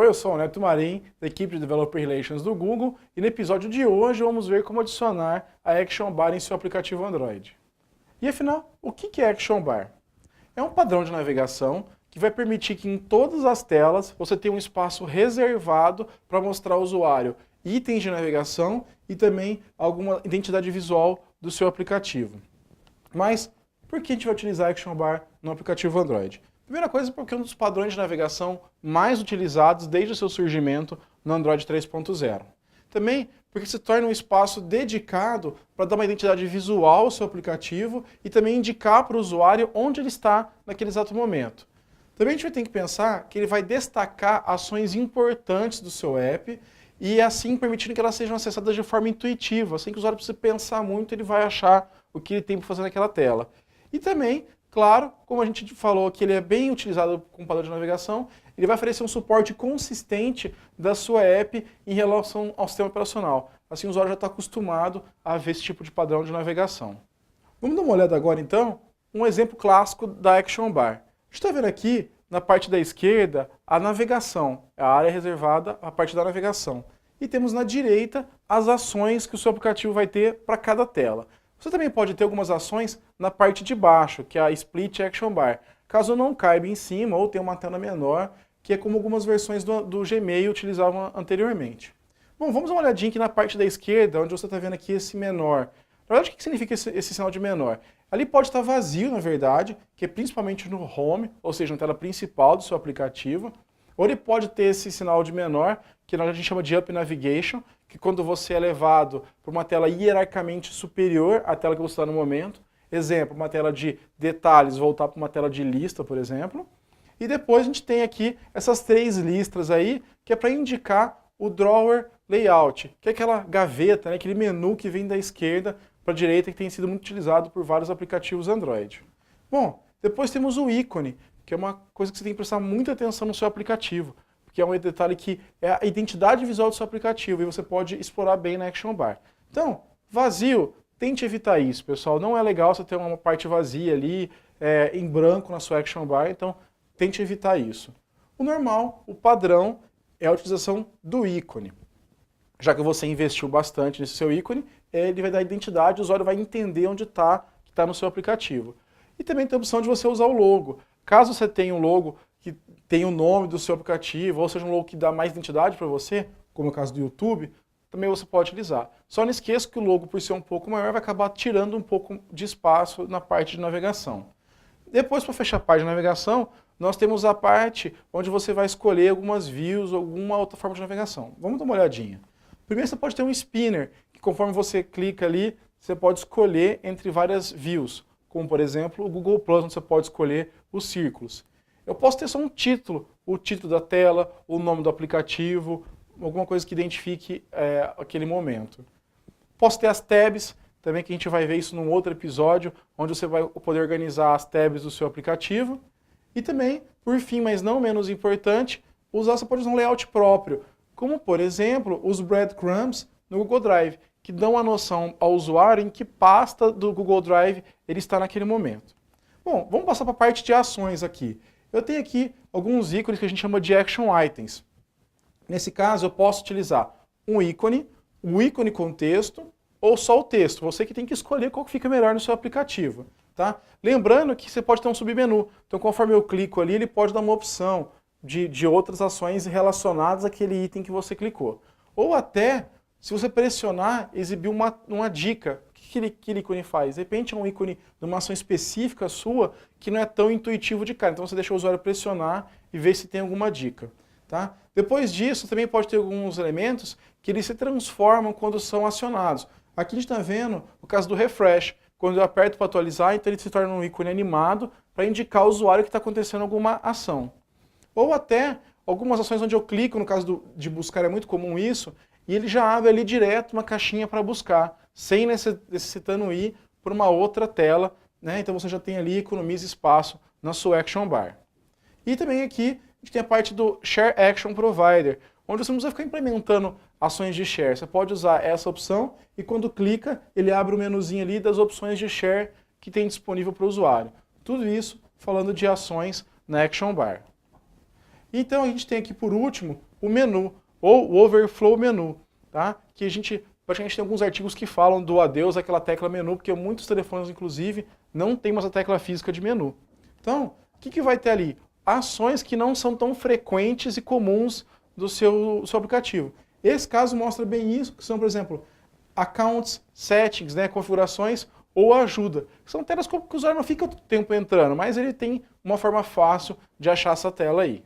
Oi, eu sou o Neto Marim, da equipe de Developer Relations do Google, e no episódio de hoje vamos ver como adicionar a Action Bar em seu aplicativo Android. E afinal, o que é Action Bar? É um padrão de navegação que vai permitir que em todas as telas você tenha um espaço reservado para mostrar ao usuário itens de navegação e também alguma identidade visual do seu aplicativo. Mas por que a gente vai utilizar Action Bar no aplicativo Android? Primeira coisa, porque é um dos padrões de navegação mais utilizados desde o seu surgimento no Android 3.0. Também porque se torna um espaço dedicado para dar uma identidade visual ao seu aplicativo e também indicar para o usuário onde ele está naquele exato momento. Também a gente vai ter que pensar que ele vai destacar ações importantes do seu app e assim permitindo que elas sejam acessadas de forma intuitiva, sem que o usuário precise pensar muito, ele vai achar o que ele tem para fazer naquela tela. E também, claro, como a gente falou que ele é bem utilizado com padrão de navegação, ele vai oferecer um suporte consistente da sua app em relação ao sistema operacional. Assim o usuário já está acostumado a ver esse tipo de padrão de navegação. Vamos dar uma olhada agora então, um exemplo clássico da Action Bar. A gente está vendo aqui, na parte da esquerda, a navegação, a área reservada à parte da navegação. E temos na direita as ações que o seu aplicativo vai ter para cada tela. Você também pode ter algumas ações na parte de baixo, que é a Split Action Bar, caso não caiba em cima ou tenha uma tela menor, que é como algumas versões do Gmail utilizavam anteriormente. Bom, vamos dar uma olhadinha aqui na parte da esquerda, onde você está vendo aqui esse menor. Na verdade, o que significa esse sinal de menor? Ali pode estar vazio, na verdade, que é principalmente no Home, ou seja, na tela principal do seu aplicativo. Ou ele pode ter esse sinal de menor, que a gente chama de Up Navigation, que quando você é levado para uma tela hierarquicamente superior à tela que você está no momento. Exemplo, uma tela de detalhes voltar para uma tela de lista, por exemplo. E depois a gente tem aqui essas três listras aí, que é para indicar o Drawer Layout, que é aquela gaveta, né, aquele menu que vem da esquerda para a direita, que tem sido muito utilizado por vários aplicativos Android. Bom, depois temos o ícone, que é uma coisa que você tem que prestar muita atenção no seu aplicativo, porque é um detalhe que é a identidade visual do seu aplicativo e você pode explorar bem na Action Bar. Então, vazio, tente evitar isso, pessoal. Não é legal você ter uma parte vazia ali, em branco na sua Action Bar, então tente evitar isso. O normal, o padrão, é a utilização do ícone. Já que você investiu bastante nesse seu ícone, ele vai dar identidade, o usuário vai entender onde está, que está no seu aplicativo. E também tem a opção de você usar o logo. Caso você tenha um logo que tenha o nome do seu aplicativo, ou seja, um logo que dá mais identidade para você, como é o caso do YouTube, também você pode utilizar. Só não esqueça que o logo, por ser um pouco maior, vai acabar tirando um pouco de espaço na parte de navegação. Depois, para fechar a parte de navegação, nós temos a parte onde você vai escolher algumas views ou alguma outra forma de navegação. Vamos dar uma olhadinha. Primeiro você pode ter um spinner, que conforme você clica ali, você pode escolher entre várias views, como por exemplo o Google Plus, onde você pode escolher os círculos. Eu posso ter só um título, o título da tela, o nome do aplicativo, alguma coisa que identifique aquele momento. Posso ter as tabs, também que a gente vai ver isso num outro episódio, onde você vai poder organizar as tabs do seu aplicativo. E também, por fim, mas não menos importante, você pode usar um layout próprio, como por exemplo os breadcrumbs no Google Drive, que dão a noção ao usuário em que pasta do Google Drive ele está naquele momento. Bom, vamos passar para a parte de ações aqui. Eu tenho aqui alguns ícones que a gente chama de Action Items. Nesse caso, eu posso utilizar um ícone, o ícone com texto, ou só o texto. Você que tem que escolher qual que fica melhor no seu aplicativo. Tá? Lembrando que você pode ter um submenu. Então, conforme eu clico ali, ele pode dar uma opção de outras ações relacionadas àquele item que você clicou. Ou até, se você pressionar, exibir uma dica. O que aquele ícone faz? De repente é um ícone de uma ação específica sua que não é tão intuitivo de cara. Então você deixa o usuário pressionar e ver se tem alguma dica. Tá? Depois disso, também pode ter alguns elementos que eles se transformam quando são acionados. Aqui a gente está vendo o caso do refresh. Quando eu aperto para atualizar, então ele se torna um ícone animado para indicar ao usuário que está acontecendo alguma ação. Ou até algumas ações onde eu clico, no caso de buscar é muito comum isso, e ele já abre ali direto uma caixinha para buscar, sem necessitando ir para uma outra tela, né? Então você já tem ali, economiza espaço na sua Action Bar. E também aqui a gente tem a parte do Share Action Provider, onde você não precisa ficar implementando ações de share. Você pode usar essa opção e quando clica, ele abre o menuzinho ali das opções de share que tem disponível para o usuário. Tudo isso falando de ações na Action Bar. Então a gente tem aqui por último o menu, ou o overflow menu, tá? Que a gente praticamente tem alguns artigos que falam do adeus àquela tecla menu, porque muitos telefones, inclusive, não tem mais a tecla física de menu. Então, o que vai ter ali? Ações que não são tão frequentes e comuns do seu aplicativo. Esse caso mostra bem isso, que são, por exemplo, accounts, settings, né, configurações ou ajuda. São telas que o usuário não fica todo tempo entrando, mas ele tem uma forma fácil de achar essa tela aí.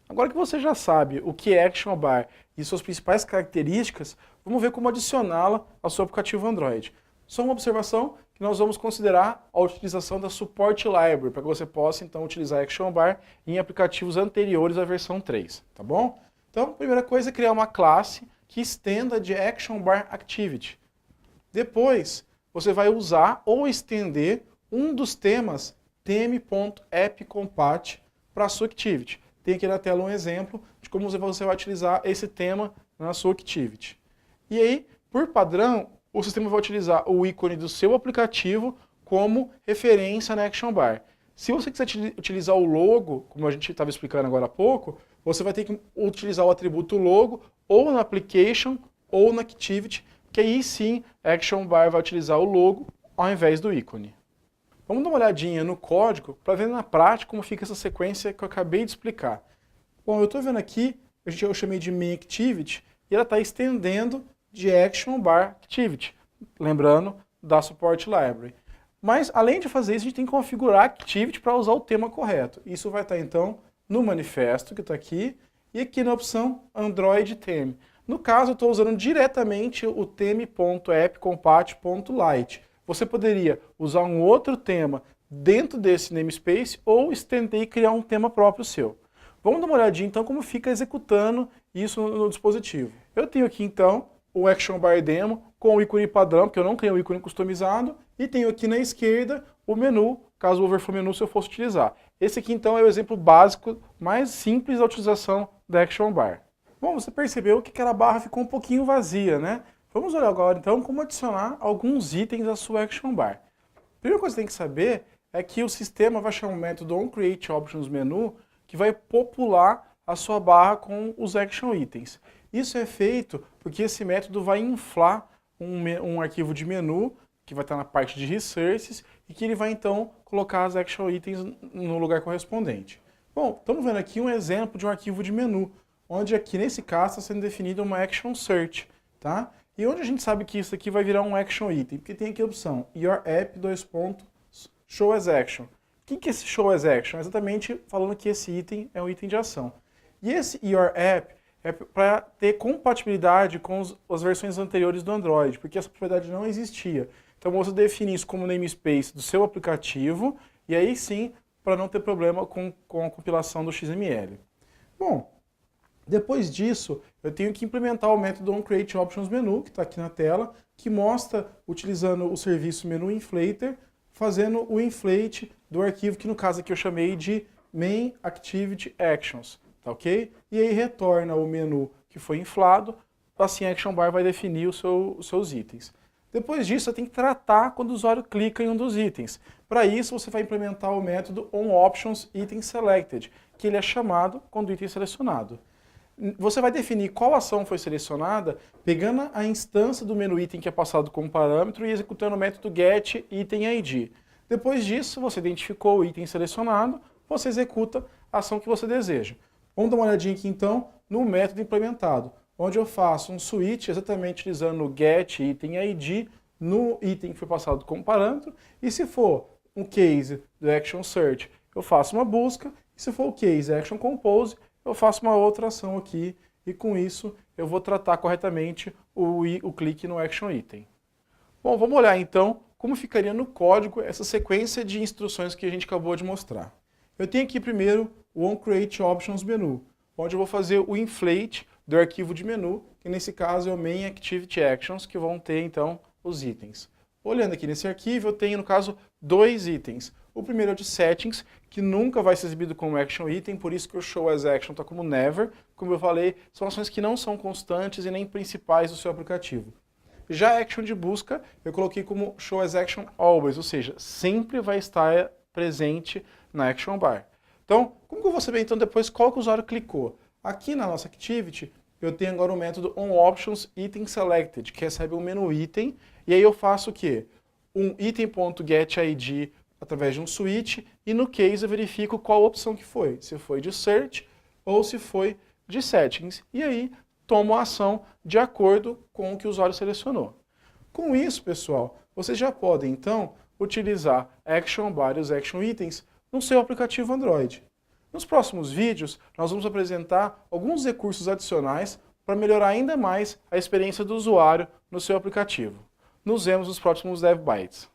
Agora que você já sabe o que é Action Bar e suas principais características, vamos ver como adicioná-la ao seu aplicativo Android. Só uma observação que nós vamos considerar a utilização da Support Library, para que você possa então utilizar Action Bar em aplicativos anteriores à versão 3, tá bom? Então, a primeira coisa é criar uma classe que estenda de Action Bar Activity. Depois, você vai usar ou estender um dos temas theme.appcompat para a sua Activity. Tem aqui na tela um exemplo de como você vai utilizar esse tema na sua Activity. E aí, por padrão, o sistema vai utilizar o ícone do seu aplicativo como referência na Action Bar. Se você quiser utilizar o logo, como a gente estava explicando agora há pouco, você vai ter que utilizar o atributo logo ou na Application ou na Activity, que aí sim a Action Bar vai utilizar o logo ao invés do ícone. Vamos dar uma olhadinha no código para ver na prática como fica essa sequência que eu acabei de explicar. Bom, eu estou vendo aqui, eu chamei de main activity, e ela está estendendo de Action Bar Activity, lembrando da Support Library. Mas, além de fazer isso, a gente tem que configurar a Activity para usar o tema correto. Isso vai estar, então, no manifesto, que está aqui, e aqui na opção Android Theme. No caso, eu estou usando diretamente o theme.appcompat.lite. Você poderia usar um outro tema dentro desse namespace ou estender e criar um tema próprio seu. Vamos dar uma olhadinha então como fica executando isso no dispositivo. Eu tenho aqui então o Action Bar Demo com o ícone padrão, porque eu não criei um ícone customizado, e tenho aqui na esquerda o menu, caso o Overflow Menu se eu fosse utilizar. Esse aqui então é o exemplo básico, mais simples da utilização da Action Bar. Bom, você percebeu que aquela barra ficou um pouquinho vazia, né? Vamos olhar agora então como adicionar alguns itens à sua Action Bar. A primeira coisa que você tem que saber é que o sistema vai chamar um método onCreateOptionsMenu que vai popular a sua barra com os Action Itens. Isso é feito porque esse método vai inflar um arquivo de menu que vai estar na parte de Resources e que ele vai então colocar as Action Itens no lugar correspondente. Bom, estamos vendo aqui um exemplo de um arquivo de menu, onde aqui nesse caso está sendo definida uma Action Search, tá? E onde a gente sabe que isso aqui vai virar um Action Item? Porque tem aqui a opção Your App, Show as Action. O que é esse Show as Action? É exatamente falando que esse item é um item de ação. E esse Your App é para ter compatibilidade com as versões anteriores do Android, porque essa propriedade não existia. Então você define isso como namespace do seu aplicativo, e aí sim, para não ter problema com a compilação do XML. Bom, depois disso, eu tenho que implementar o método onCreateOptionsMenu, que está aqui na tela, que mostra, utilizando o serviço menu inflator, fazendo o inflate do arquivo, que no caso aqui eu chamei de main activity actions, tá ok? E aí retorna o menu que foi inflado, assim a Action Bar vai definir os seus itens. Depois disso, você tem que tratar quando o usuário clica em um dos itens. Para isso, você vai implementar o método onOptionsItemSelected, que ele é chamado quando o item é selecionado. Você vai definir qual ação foi selecionada pegando a instância do menu item que é passado como parâmetro e executando o método getItemID. Depois disso, você identificou o item selecionado, você executa a ação que você deseja. Vamos dar uma olhadinha aqui então no método implementado, onde eu faço um switch exatamente utilizando o getItemID no item que foi passado como parâmetro, e se for um case do Action Search, eu faço uma busca, e se for o case Action Compose, eu faço uma outra ação aqui, e com isso eu vou tratar corretamente o clique no Action Item. Bom, vamos olhar então como ficaria no código essa sequência de instruções que a gente acabou de mostrar. Eu tenho aqui primeiro o onCreateOptionsMenu, onde eu vou fazer o inflate do arquivo de menu, que nesse caso é o main activity actions, que vão ter então os itens. Olhando aqui nesse arquivo, eu tenho no caso dois itens. O primeiro é o de settings, que nunca vai ser exibido como action item, por isso que o show as action está como never. Como eu falei, são ações que não são constantes e nem principais do seu aplicativo. Já a action de busca, eu coloquei como show as action always, ou seja, sempre vai estar presente na action bar. Então, como que eu vou saber então depois qual que o usuário clicou? Aqui na nossa Activity, eu tenho agora o método onOptionsItemSelected, que recebe um menu item, e aí eu faço o quê? Um item.getID através de um switch, e no case eu verifico qual opção que foi, se foi de search ou se foi de settings, e aí tomo a ação de acordo com o que o usuário selecionou. Com isso, pessoal, vocês já podem, então, utilizar Action Bar e os Action Items no seu aplicativo Android. Nos próximos vídeos, nós vamos apresentar alguns recursos adicionais para melhorar ainda mais a experiência do usuário no seu aplicativo. Nos vemos nos próximos DevBytes.